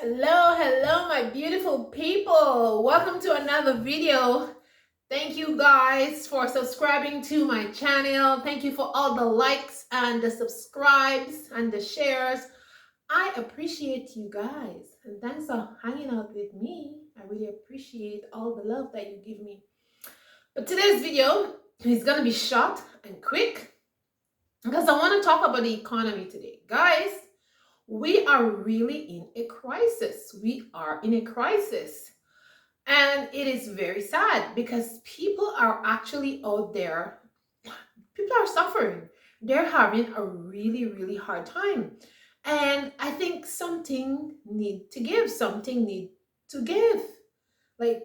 Hello, my beautiful people. Welcome to another video. Thank you guys for subscribing to my channel. Thank you for all the likes and the subscribes and the shares. I appreciate you guys. And thanks for hanging out with me. I really appreciate all the love that you give me. But today's video is going to be short and quick because I want to talk about the economy today. Guys, we are really in a crisis. We are in a crisis. And it is very sad because people are actually out there, people are suffering. They're having a really, really hard time. And I think something something need to give. Like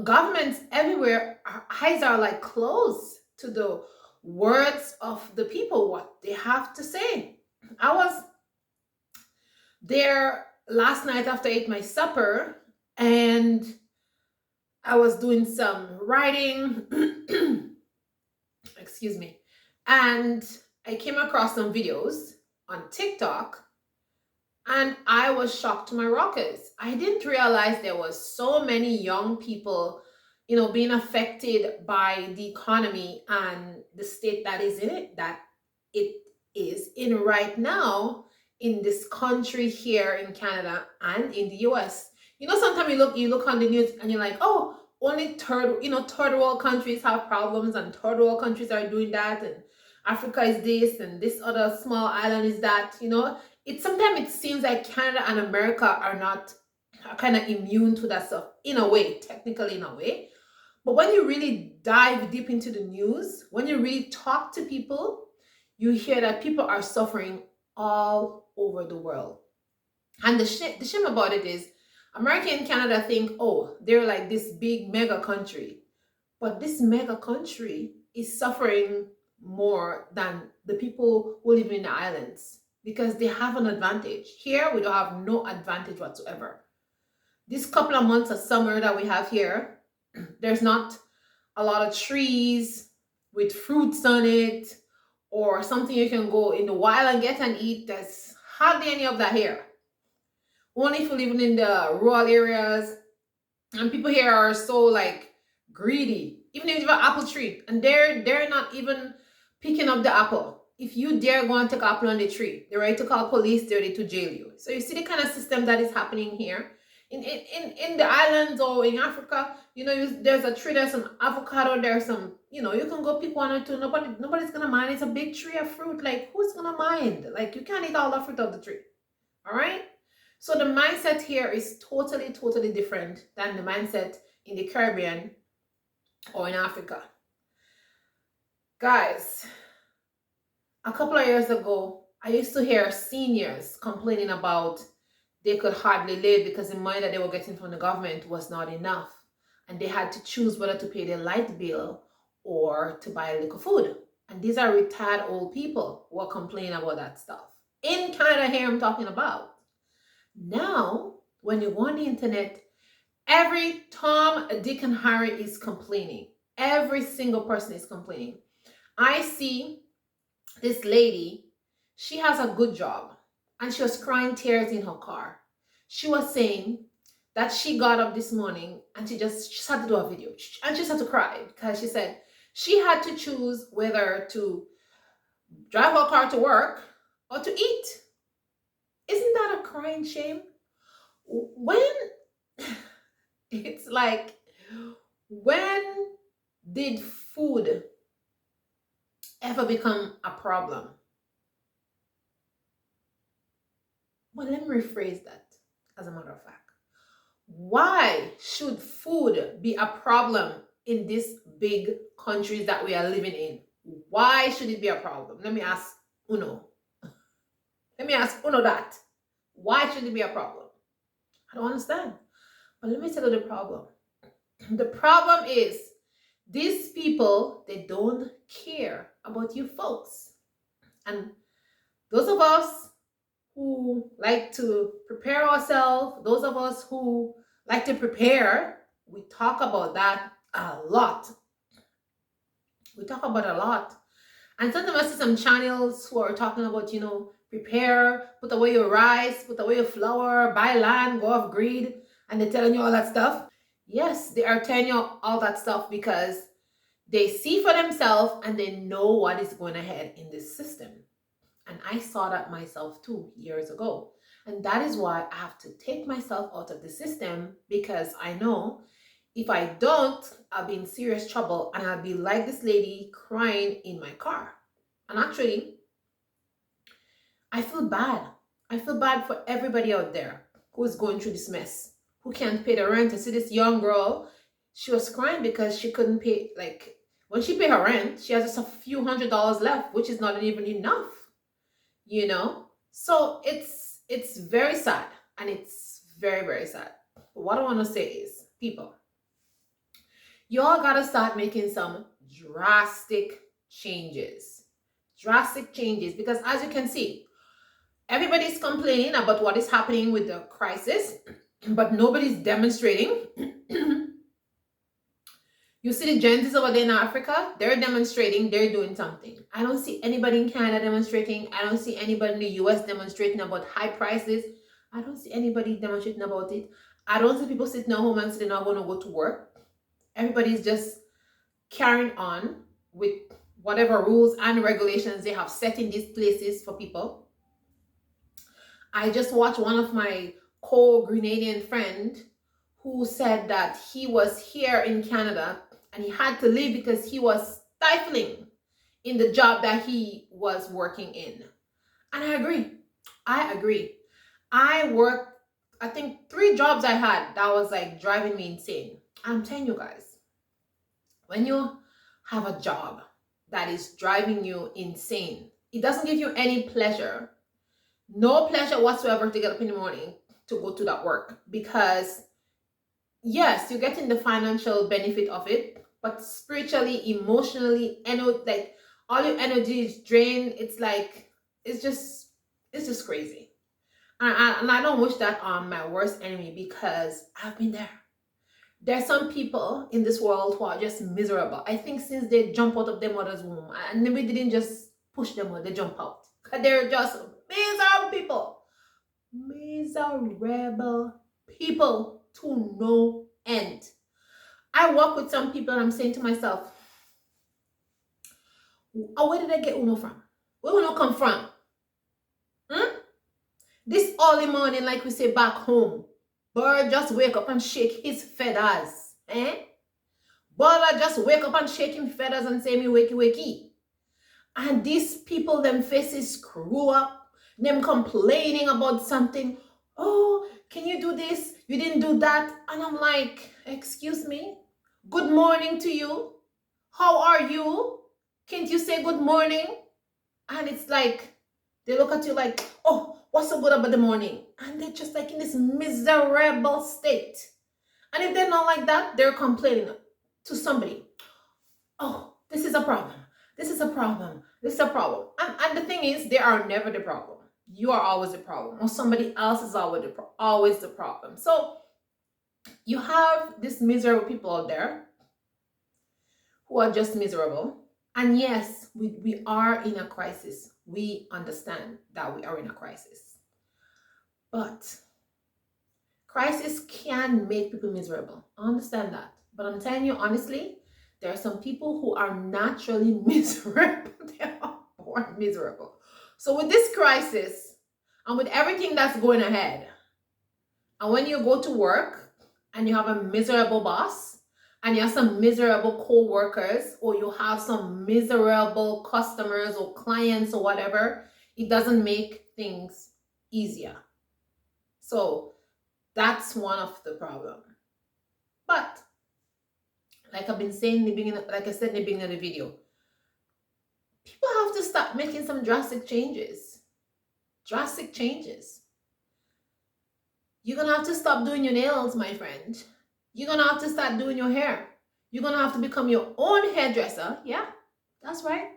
governments everywhere, our eyes are like closed to the words of the people, what they have to say. I was there last night after I ate my supper, and I was doing some writing. Excuse me. And I came across some videos on TikTok, and I was shocked to my rockers. I didn't realize there was so many young people, being affected by the economy and the state that is in it, that it is in right now in this country here in Canada and in the US. Sometimes you look on the news and you're like, oh, only third world countries have problems and third world countries are doing that, and Africa is this and this other small island is that. It sometimes it seems like Canada and America are kind of immune to that stuff in a way, technically in a way. But when you really dive deep into the news, when you really talk to people, you hear that people are suffering all over the world. And the shame about it is America and Canada think, oh, they're like this big mega country. But this mega country is suffering more than the people who live in the islands because they have an advantage. Here, we don't have no advantage whatsoever. This couple of months of summer that we have here, there's not a lot of trees with fruits on it or something you can go in the wild and get and eat. There's hardly any of that here. Only if you're living in the rural areas, and people here are so like greedy. Even if you have an apple tree and they're not even picking up the apple. If you dare go and take apple on the tree, they're ready to call police, they're ready to jail you. So you see the kind of system that is happening here. In the islands or in Africa, there's a tree, there's some avocado, there's some, you can go pick one or two. Nobody's gonna mind. It's a big tree of fruit. Like, who's gonna mind? Like, you can't eat all the fruit of the tree. All right. So the mindset here is totally, totally different than the mindset in the Caribbean or in Africa. Guys, a couple of years ago, I used to hear seniors complaining about they could hardly live because the money that they were getting from the government was not enough. And they had to choose whether to pay their light bill or to buy a little food. And these are retired old people who are complaining about that stuff. In Canada here, I'm talking about. Now, when you go on the internet, every Tom, Dick, and Harry is complaining. Every single person is complaining. I see this lady, she has a good job, and she was crying tears in her car. She was saying that she got up this morning and she just had to do a video, and she just had to cry because she said she had to choose whether to drive her car to work or to eat. Isn't that a crying shame? When it's like, when did food ever become a problem? Well, let me rephrase that as a matter of fact. Why should food be a problem in these big countries that we are living in? Why should it be a problem? Let me ask Uno. Let me ask Uno that. Why should it be a problem? I don't understand. But let me tell you the problem. The problem is these people, they don't care about you folks. And those of us who like to prepare ourselves, those of us who like to prepare, we talk about that a lot. We talk about a lot. And sometimes I see some channels who are talking about, prepare, put away your rice, put away your flour, buy land, go off grid, and they're telling you all that stuff. Yes, they are telling you all that stuff because they see for themselves and they know what is going ahead in this system. And I saw that myself too years ago. And that is why I have to take myself out of the system, because I know if I don't, I'll be in serious trouble and I'll be like this lady crying in my car. And actually, I feel bad. I feel bad for everybody out there who is going through this mess, who can't pay the rent. I see this young girl, she was crying because she couldn't pay, like, when she paid her rent, she has just a few $100s left, which is not even enough, you know? So it's very sad, and it's very, very sad. But what I want to say is, people, you all got to start making some drastic changes. Drastic changes, because as you can see, everybody's complaining about what is happening with the crisis, but nobody's demonstrating. You see the Gen Zs over there in Africa, they're demonstrating, they're doing something. I don't see anybody in Canada demonstrating. I don't see anybody in the US demonstrating about high prices. I don't see anybody demonstrating about it. I don't see people sitting at home and saying they're not going to go to work. Everybody's just carrying on with whatever rules and regulations they have set in these places for people. I just watched one of my co-Grenadian friend who said that he was here in Canada and he had to leave because he was stifling in the job that he was working in. And I agree. I worked, I think 3 jobs I had that was like driving me insane. I'm telling you guys, when you have a job that is driving you insane, it doesn't give you any pleasure, no pleasure whatsoever to get up in the morning to go to that work, because yes, you're getting the financial benefit of it, but spiritually, emotionally, like all your energy is drained. It's like, it's just crazy. And I don't wish that on my worst enemy, because I've been there. There's some people in this world who are just miserable. I think since they jump out of their mother's womb, and we didn't just push them out, they jump out. They're just miserable people. Miserable people to no end. I work with some people and I'm saying to myself, where did I get Uno from? Where Uno come from? This early morning, like we say back home, bird just wake up and shake his feathers. Bird just wake up and shake him feathers and say me wakey wakey. And these people, them faces screw up, them complaining about something. Oh, can you do this? You didn't do that. And I'm like, excuse me? Good morning to you. How are you? Can't you say good morning? And it's like, they look at you like, oh, what's so good about the morning? And they're just like in this miserable state. And if they're not like that, they're complaining to somebody. Oh, this is a problem. This is a problem. This is a problem. And the thing is, they are never the problem. You are always the problem. Or somebody else is always the problem. So you have these miserable people out there who are just miserable. And yes, we are in a crisis. We understand that we are in a crisis. But crisis can make people miserable. I understand that. But I'm telling you honestly, there are some people who are naturally miserable. They are born miserable. So with this crisis and with everything that's going ahead, and when you go to work and you have a miserable boss and you have some miserable co-workers, or you have some miserable customers or clients or whatever, it doesn't make things easier. So that's one of the problems. But like I've been saying in the beginning, like I said in the beginning of the video, people have to start making some drastic changes. Drastic changes. You're going to have to stop doing your nails, my friend. You're going to have to start doing your hair. You're going to have to become your own hairdresser. Yeah, that's right.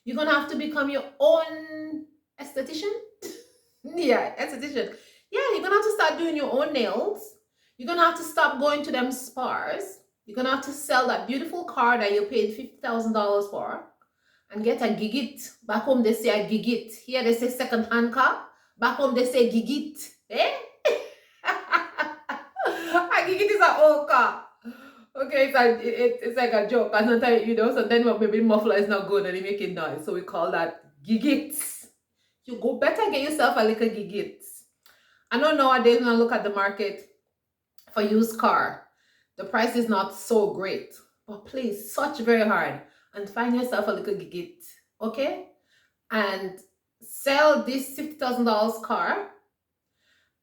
You're going to have to become your own esthetician. Yeah, esthetician. Yeah, you're going to have to start doing your own nails. You're going to have to stop going to them spas. You're going to have to sell that beautiful car that you paid $50,000 for. and get a gigit. Back home they say a gigit. Here they say second hand car. Back home they say gigit. Eh? A gigit is an old car. Okay, it's like a joke. And sometimes, sometimes maybe muffler is not good and it making noise. So we call that gigits. You go better get yourself a little gigits. I know nowadays when I look at the market for used car, the price is not so great. But please, search very hard and find yourself a little gigit. Okay? And sell this $50,000 car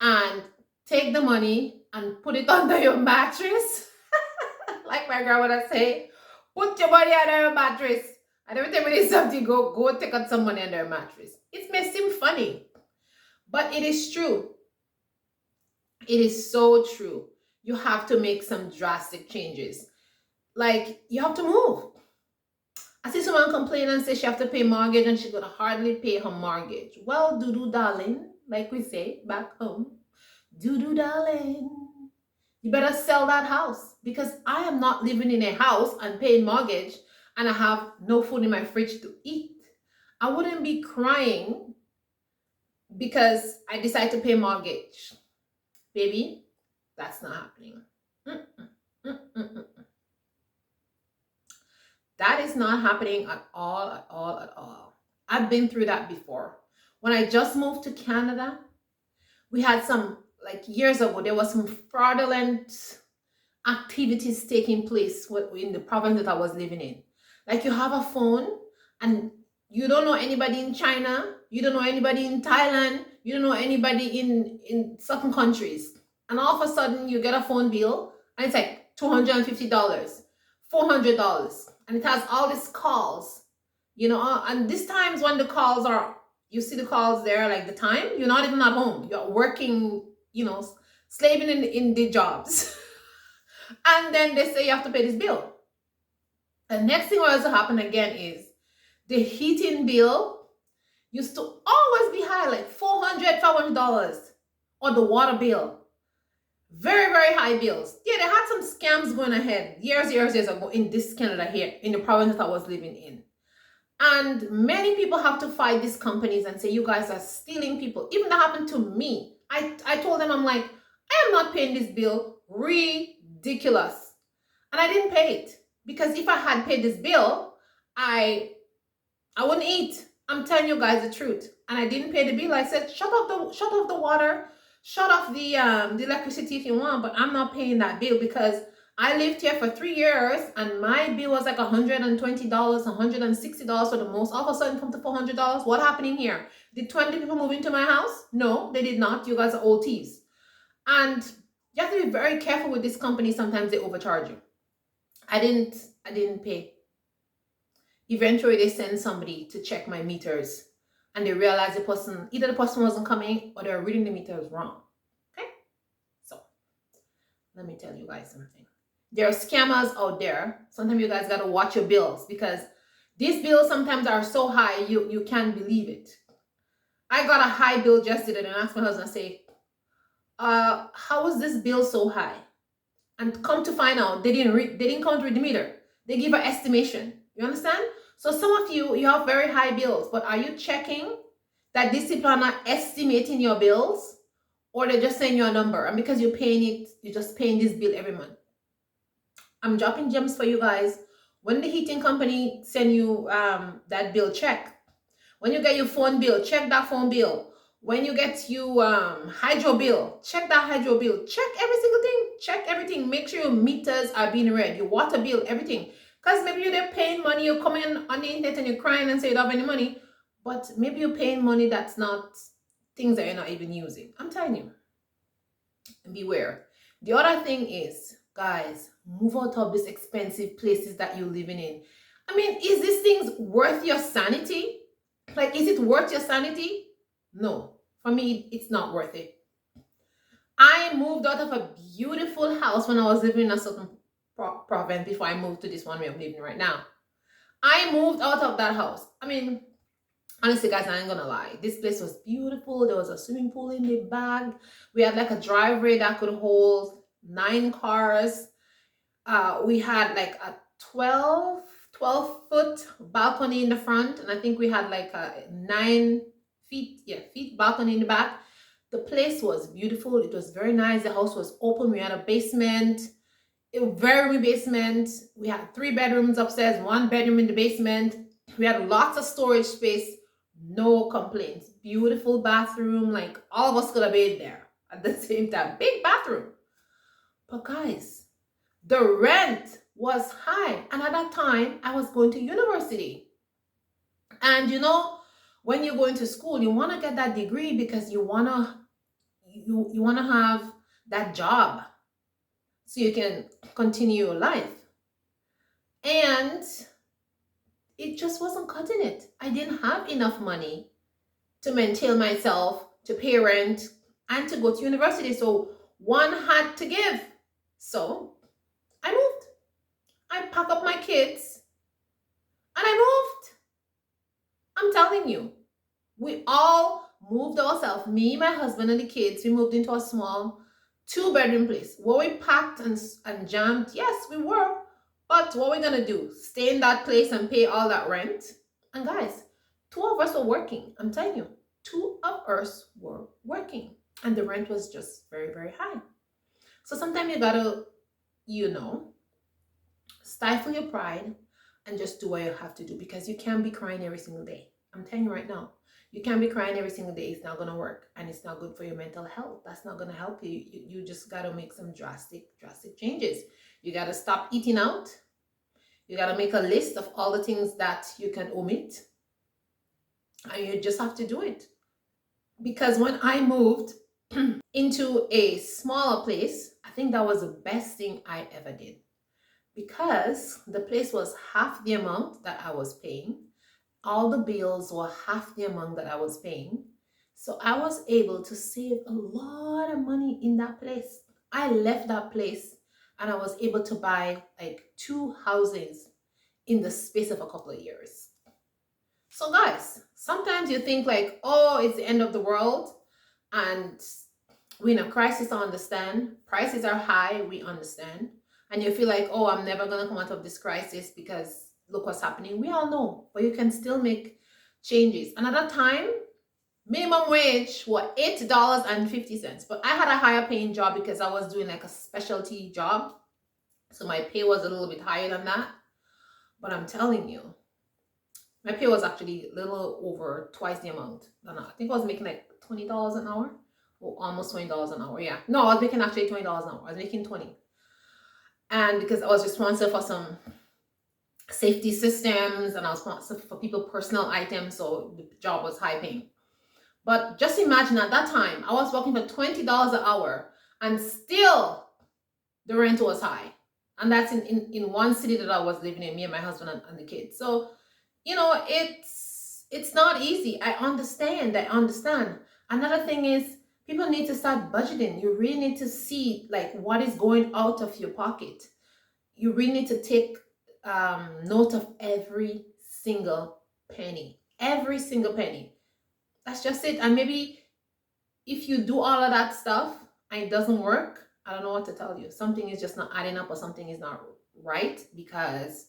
and take the money and put it under your mattress. Like my grandmother say, put your money under your mattress. And every time you need something, go take out some money under your mattress. It may seem funny, but it is true. It is so true. You have to make some drastic changes. Like, you have to move. I see someone complain and say she have to pay mortgage and she's gonna hardly pay her mortgage. Well, doo-doo darling, like we say back home, doo-doo darling, you better sell that house, because I am not living in a house and paying mortgage and I have no food in my fridge to eat. I wouldn't be crying because I decide to pay mortgage. Baby, that's not happening. That is not happening at all, at all, at all. I've been through that before. When I just moved to Canada, we had some, like years ago, there was some fraudulent activities taking place in the province that I was living in. Like, you have a phone and you don't know anybody in China, you don't know anybody in Thailand, you don't know anybody in certain countries. And all of a sudden you get a phone bill and it's like $250, $400. And it has all these calls, and these times when the calls are, you see the calls there, like the time, you're not even at home. You're working, slaving in the jobs. And then they say you have to pay this bill. The next thing also happen again is the heating bill used to always be high, like $400, $500, or the water bill. Very, very high bills. Yeah, they had some scams going ahead years ago in this Canada here, in the province that I was living in. And many people have to fight these companies and say, you guys are stealing people. Even that happened to me. I told them, I'm like, I am not paying this bill. Ridiculous. And I didn't pay it. Because if I had paid this bill, I wouldn't eat. I'm telling you guys the truth. And I didn't pay the bill. I said, shut off the water. Shut off the electricity if you want, but I'm not paying that bill, because I lived here for 3 years and my bill was like $120, $160 for the most. All of a sudden come to $400. What happened in here? Did 20 people move into my house? No, they did not. You guys are old thieves. And you have to be very careful with this company. Sometimes they overcharge you. I didn't pay. Eventually they send somebody to check my meters. And they realized either the person wasn't coming or they were reading the meters wrong. Okay? So, let me tell you guys something. There are scammers out there. Sometimes you guys got to watch your bills, because these bills sometimes are so high, you can't believe it. I got a high bill yesterday and I asked my husband, I say, how was this bill so high? And come to find out, they didn't come to read the meter. They give an estimation. You understand? So some of you have very high bills, but are you checking that these people are not estimating your bills, or they're just saying your number, and because you're paying it, you're just paying this bill every month? I'm dropping gems for you guys. When the heating company send you that bill, check. When you get your phone bill, check that phone bill. When you get you hydro bill, check that hydro bill. Check every single thing. Check everything. Make sure your meters are being read. Your water bill, everything. Because maybe you're paying money, you're coming on the internet and you're crying and say you don't have any money, but maybe you're paying money that's not things that you're not even using. I'm telling you, beware. The other thing is, guys, move out of these expensive places that you're living in. I mean, is these things worth your sanity? Like, is it worth your sanity? No, for me, it's not worth it. I moved out of a beautiful house when I was living in a certain province before I moved to this one where I'm living right now. I moved out of that house. I mean, honestly, guys, I ain't gonna lie. This place was beautiful. There was a swimming pool in the back. We had like a driveway that could hold 9 cars. We had like a 12 12-foot balcony in the front, and I think we had like a 9 feet balcony in the back. The place was beautiful. It was very nice. The house was open. We had a basement, a very basement. We had 3 bedrooms upstairs, 1 bedroom in the basement. We had lots of storage space. No complaints. Beautiful bathroom. Like all of us could have been there at the same time. Big bathroom. But guys, the rent was high. And at that time, I was going to university. And you know, when you're going to school, you want to get that degree because you want to have that job so you can continue your life. And it just wasn't cutting it. I didn't have enough money to maintain myself, to pay rent, and to go to university. So one had to give. So I moved. I packed up my kids and I moved. I'm telling you, we all moved ourselves. Me, my husband, and the kids. We moved into a small 2-bedroom place. Were we packed and jammed? Yes, we were. But what we're gonna do? Stay in that place and pay all that rent? And guys, 2 of us were working. I'm telling you, 2 of us were working. And the rent was just very, very high. So sometimes you gotta, stifle your pride and just do what you have to do, because you can't be crying every single day. I'm telling you right now, you can't be crying every single day. It's not gonna work, and it's not good for your mental health. That's not gonna help you. You just gotta make some drastic changes. You gotta stop eating out. You gotta make a list of all the things that you can omit, and you just have to do it. Because when I moved into a smaller place, I think that was the best thing I ever did, because the place was half the amount that I was paying. All the bills were half the amount that I was paying. So I was able to save a lot of money in that place. I left that place and I was able to buy like 2 houses in the space of a couple of years. So guys, sometimes you think like, oh, it's the end of the world and we're in a crisis. I understand. Prices are high, we understand. And you feel like, oh, I'm never going to come out of this crisis because look what's happening. We all know, but you can still make changes. And at that time, minimum wage was $8.50. But I had a higher paying job because I was doing like a specialty job. So my pay was a little bit higher than that. But I'm telling you, my pay was actually a little over twice the amount than that. I think I was making like $20 an hour. Or almost $20 an hour. Yeah. No, I was making actually $20 an hour. I was making 20. And because I was responsible for some safety systems and I was responsible for people's personal items, so the job was high paying. But just imagine at that time, I was working for $20 an hour and still the rent was high. And that's in one city that I was living in, me and my husband and the kids. So, it's not easy. I understand. Another thing is, people need to start budgeting. You really need to see like what is going out of your pocket. You really need to take note of every single penny. Every single penny. That's just it. And maybe if you do all of that stuff and it doesn't work, I don't know what to tell you. Something is just not adding up or something is not right, because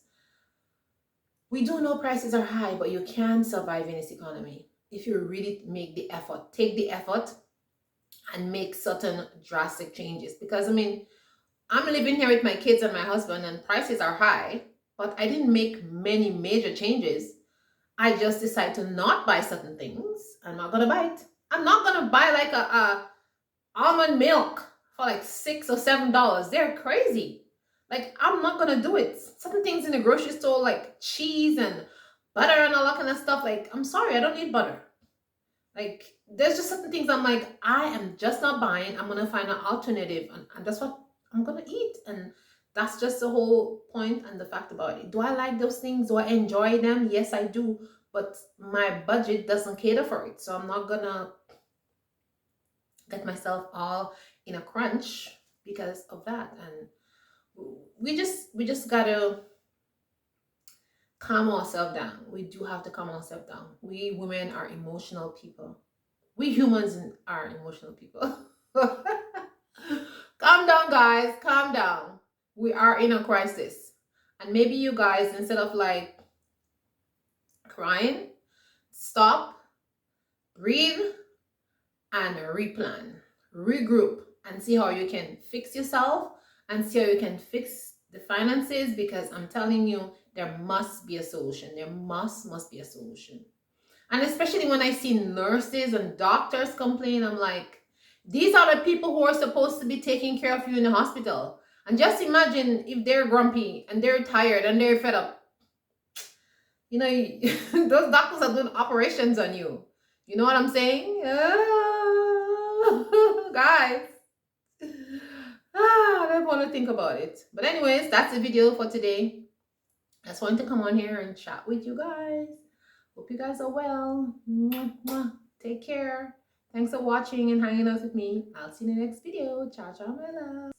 we do know prices are high, but you can survive in this economy if you really make the effort. Take the effort and make certain drastic changes. Because I'm living here with my kids and my husband and prices are high, but I didn't make many major changes. I just decided to not buy certain things. I'm not gonna buy it. I'm not gonna buy like a almond milk for like $6 or $7. They're crazy. Like, I'm not gonna do it. Certain things in the grocery store, like cheese and butter and all that kind of stuff, like, I'm sorry, I don't need butter. Like, there's just certain things I'm like, I am just not buying. I'm going to find an alternative, and that's what I'm going to eat. And that's just the whole point and the fact about it. Do I like those things? Do I enjoy them? Yes, I do. But my budget doesn't cater for it. So I'm not going to get myself all in a crunch because of that. And we just got to calm ourselves down. We do have to calm ourselves down. We women are emotional people. We humans are emotional people. Calm down, guys. Calm down. We are in a crisis. And maybe you guys, instead of like crying, stop, breathe, and replan, regroup, and see how you can fix yourself and see how you can fix the finances, because I'm telling you, there must be a solution. There must be a solution. And especially when I see nurses and doctors complain, I'm like, these are the people who are supposed to be taking care of you in the hospital. And just imagine if they're grumpy and they're tired and they're fed up. You know, those doctors are doing operations on you. You know what I'm saying? Guys. I don't want to think about it. But anyways, that's the video for today. I just wanted to come on here and chat with you guys. Hope you guys are well. Mwah, mwah. Take care. Thanks for watching and hanging out with me. I'll see you in the next video. Ciao, ciao, my love.